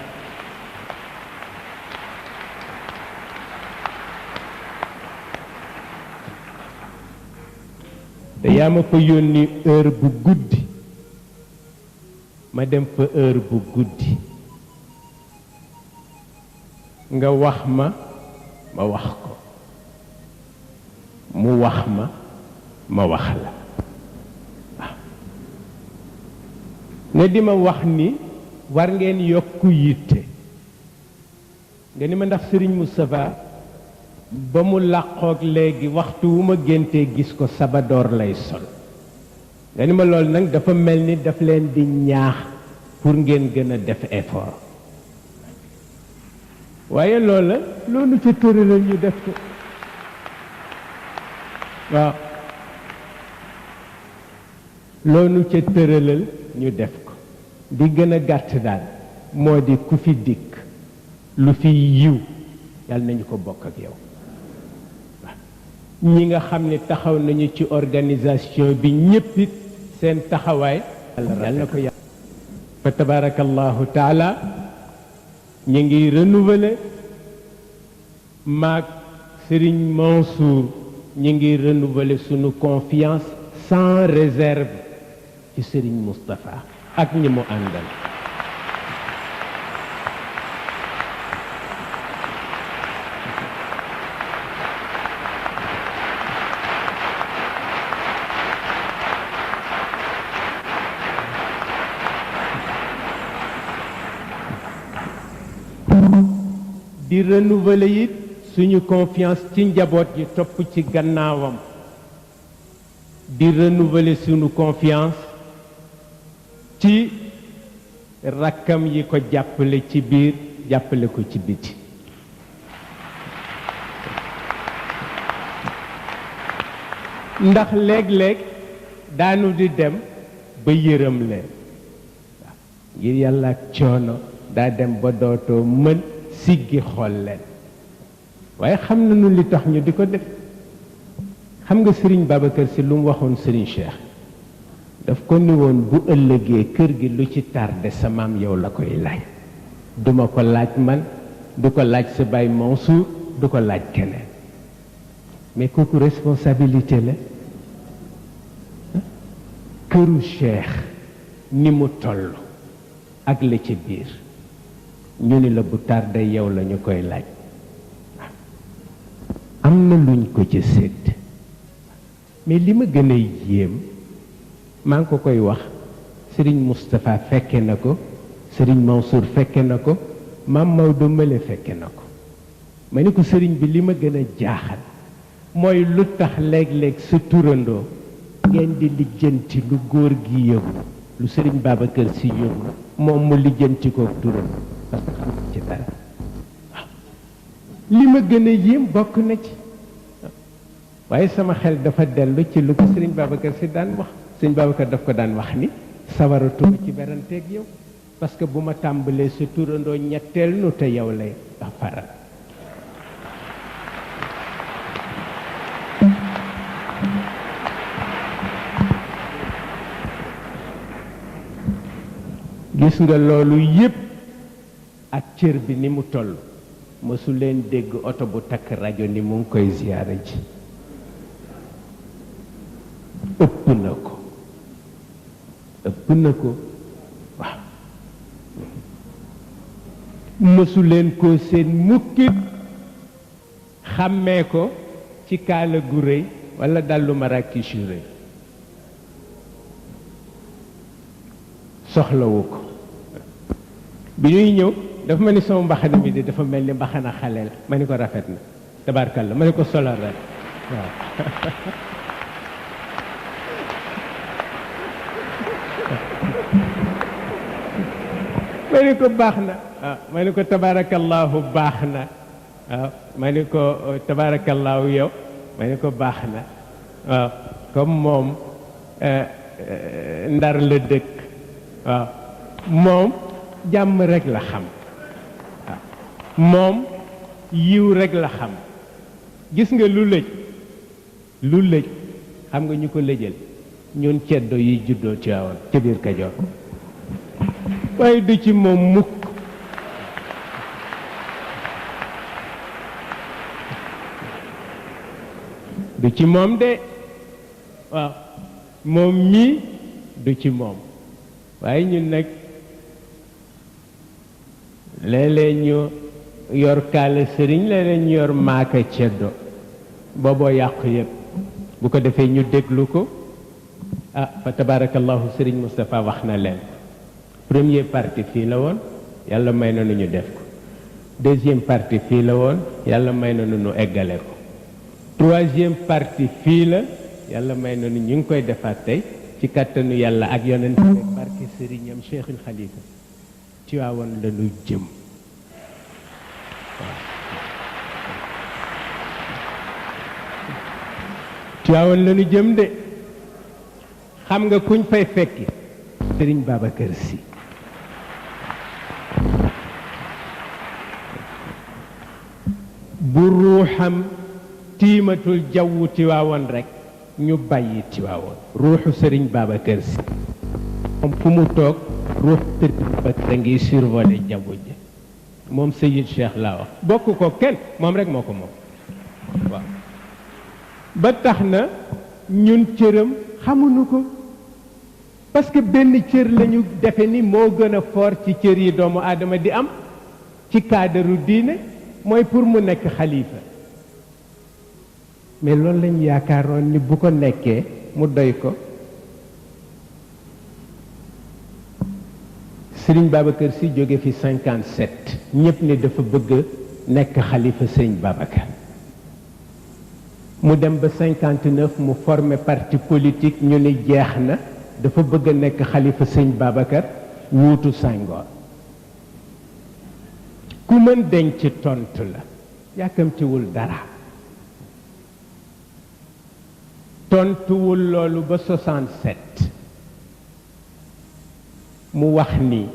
te yaa ma fa yónni heure bu guddi ma dem fa heure bu guddi nga wax ma ma wax ko mu wax ma ma wax la nga di ma wax ni war ngeen yokku yitte nga ni ma ndax Serigne Moustapha ba mu làqoog léegi waxtu wu ma géntee gis ko sabadoor lay sol nga ni ma loolu nag dafa mel ni daf leen di ñaax pour ngeen gën a def effort waaye loola loolu ca tëralal ñu def ko waaw loolu ca tëralal ñu def ko di gën a gàtt daal moo di ku fi dikk lu fi yiw yàlla nañu ko bokk ak yow ñi nga xam ne taxaw nañu ci organisation bi ñépp it seen taxawaay yàlla na ko yàlla fa tabarakallahu taala ñu ngi renouveler maag Serigne Mansour ñu ngi renouveler sunu confiance sans réserve ci Serigne Moustapha ak ñi mu àndal di renouveler it suñu confiance ci njaboot yi topp ci gannaawam di renouveler suñu confiance ci rakkam yi ko jàppale ci biir jàppale ko ci biti ndax léeg-léeg daanu di dem ba yërëm leen ngir yàlla ak coono daa dem ba dootoo mën siggi xool leen waaye xam nañu li tax ñu di ko def xam nga Serigne Babacar Sy lu mu waxoon Serigne Cheikh daf ko ni woon bu ëllëgee kër gi lu ci tardé sa maam yow la koy laaj duma ko laaj man du ko laaj sa baay Mansour du ko laaj keneen mais kooku responsabilité la këru Cheikh ni mu toll ak la ci biir ñu ni la bu tardé yow la ñu koy laaj am na luñ ko ci sédd mais li ma gën a yéem maa ngi ko koy wax Serigne Moustapha fekke na ko Serigne Mansour fekke na ko Maam Maodo Mële fekke na ko ma ni ko Serigne bi li ma gën a jaaxal mooy lu tax léeg-léeg sa turandoo ngeen di lijjanti lu góor gi yëgu lu Serigne Babacar Sy yëgu moom mu lijjanti ko turandoo parce que xam ci dara waaw li ma gën a yéem bokk na ci waaye sama xel dafa dellu ci lu ko Serigne Babacar Sy daan wax Serigne Babacar daf ko daan wax ni sawaratuma ci beranteeg yow parce que bu ma tàmbalee sa turandoo ñetteel nu te yow lay ndax faral gis nga loolu yépp ak cër bi ni mu toll mësu leen dégg oto bu takk rajo ni mu ngi koy ziyaara ji ëpp na ko waaw mësu leen ko seen mukkit xàmmee ko ci kaala gu rëy walla dallu Marrakech yu rëy soxlawu ko bi ñuy ñëw dafa mel ni sama mbaxana mi di dafa mel ni mbaxana xaleel ma ni ko rafet na tabaarkalla ma ni ko solal rek waaw ma ni ko baax na waaw ma ni ko tabaarakallaahu baax na waaw ma ni ko tabaarakallaahu yow ma ni ko baax na waaw comme moom Ndar la dëkk waaw moom jàmm rek la xam waaw moom yiw rek la xam gis nga lu lëj xam nga ñu ko lëjal ñun ceddo yi juddoo ci awoon ca biir Kajoor waaye du ci moom mukk du ci moom de waaw moom mii du ci moom waaye ñun nag léeg-léeg ñu yor kaala sëriñ léeg-léeg ñu yor maaka ceddo booboo yàqu yëpp bu ko defee ñu déglu ko ah fa tabarakallahu sëriñ Moustapha wax na leen première partie fii la woon yàlla may na nu ñu def ko deuxième partie fii la woon yàlla may na nu ñu eggale ko troisième partie fii la yàlla may na nu ñu ngi koy defaat tey ci kàttanu yàlla ak yonent ak barke sëriñam Cheikhul Khalifa ci waawoon la ñu jëm ci waawoon la ñu jëm de xam nga kuñ fay fekki sëriñ Babacar Sy bu ruuxam tiimatul jawwu Tiwaawoon rek ñu bàyyi Tiwaawoon ruuxu sëriñ Babacar Sy moom fu mu toog ruux tëdd ba da ngi survolé jawwu ji moom Seyid Cheikh laa wax bokk ko kenn moom rek moo ko moom waaw ba tax na ñun cëram xamuñu ko parce que benn cër lañu defe ni moo gën a fort ci cër yi doomu aadama di am ci cadre diine mooy pour mu nekk xalifa mais loolu lañu yaakaaroon ni bu ko nekkee mu doy ko Serigne Babacar Sy jóge fi 57 ñëpp ni dafa bëgg nekk xalifa sëñ Babacar mu dem ba 59 mu formé parti politique ñu ni jeex na dafa bëgg a nekk xalifa sëñ Babacar wuutu Senghor ku mën denc tontu la yàkkamtiwul dara tontuwul loolu ba 67 mu wax ni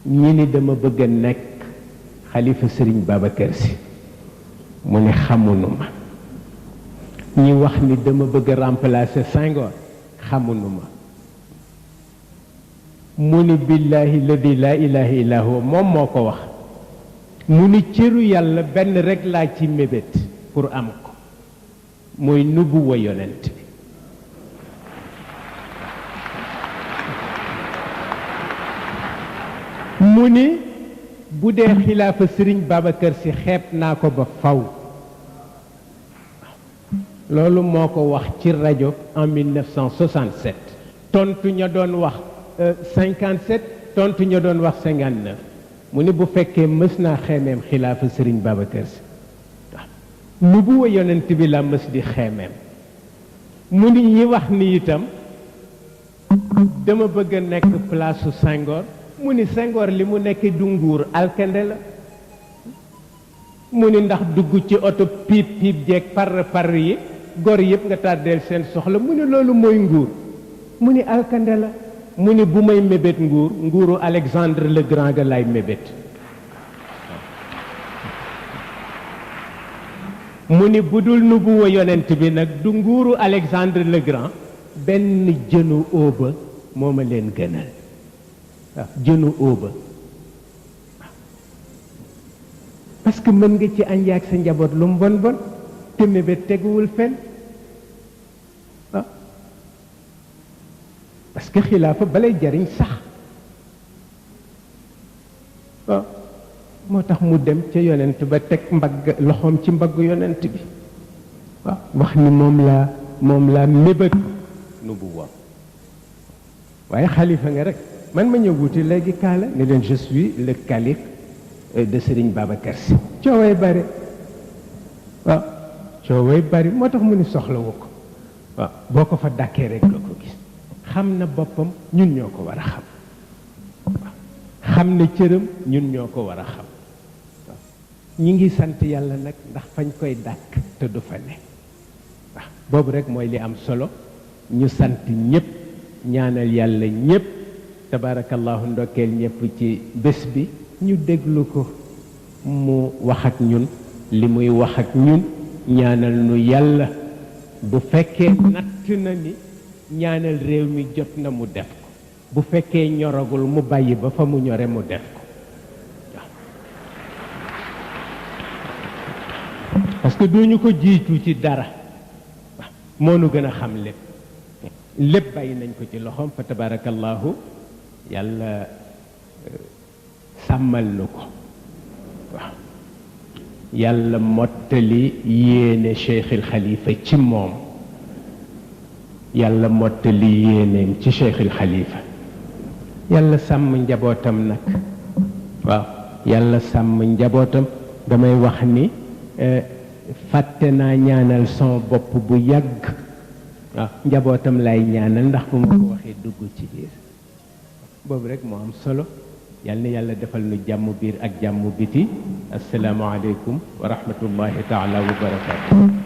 ñi ni dama bëgg a nekk xalifa sëriñ Babacar Sy mu ne xamunu ma ñi wax ni dama bëgg a remplacer Senghor xamunu ma mu ni billahi ladi la ilaha illa huwa moom moo ko wax mu ni cëru yàlla benn rek laa ci mébét pour am ko mooy nubuwa yonent bi mu ni bu dee xilaafa sëriñ Babacar Sy xeeb naa ko ba faw loolu moo ko wax ci rajo en 1967 tontu ña doon wax 57 tontu ña doon wax 59 mu ni bu fekkee mës naa xeemeem xilaafa sëriñ Babacar Sy nu bu wa yonent bi la mës di xeemeem mu ni ñi wax ni itam dama bëgg a nekk place su Senghor mu ni Senghor li mu nekk du nguur alkande la mu ni ndax dugg ci oto piip piip jeeg par yi gor yëpp nga tàddeel seen soxla mu ni loolu mooy nguur mu ni alkande la mu ni bu may mébét nguuru Alexandre le Grand ga lay mébét mu ni bu dul nubuwa yonent bi nag du nguuru Alexandre le Grand benn jënu óoba moo ma leen gënal waaw jënu óoba parce que mën nga ci añ yaag sa njaboot lu mu bon bon te mébét teguwul fenn waaw parce que xilaafa balay jariñ sax waaw moo tax mu dem ca yonent ba teg mbagg loxoom ci mbagg yonent bi waaw wax ni moom laa mébét nu bu wam waaye xalifa nga rek man ma ñëw wuti léegi kaala ne leen je suis le calife de Serigne Babacar Sy cooway bari waaw cooway bari moo tax mu ni soxlawu ko waaw boo ko fa dàkkee rek la ko gis xam na boppam ñun ñoo ko war a xam waaw xam na cëram ñun ñoo ko war a xam waaw ñi ngi sant yàlla nag ndax fañ koy dàkk te du fa ne waaw boobu rek mooy li am solo ñu sant ñëpp ñaanal yàlla ñëpp tabarakallahu ndokkeel ñëpp ci bés bi ñu déglu ko mu wax ak ñun li muy wax ak ñun ñaanal nu yàlla bu fekkee natt na ni ñaanal réew mi jot na mu def ko bu fekkee ñoragul mu bàyyi ba fa mu ñore mu def ko waaw parce que duñu ko jiitu ci dara waaw moo nu gën a xam lépp bàyyi nañ ko ci loxoom fa tabarakallahu yàlla sàmmal nu ko waaw yàlla mottali yéene Cheikhul Khalifa ci moom yàlla mottali yéeneem ci Cheikhul Khalifa yàlla sàmm njabootam nag waaw yàlla sàmm njabootam damay wax ni fàtte naa ñaanal son bopp bu yàgg waaw njabootam lay ñaanal ndax bu ma ko waxee dugg ci biir boobu rek moo am solo yal na yàlla defal nu jàmm biir ak jàmm biti assalaamu aleykum wa rahmatullahi taala wa barakatuh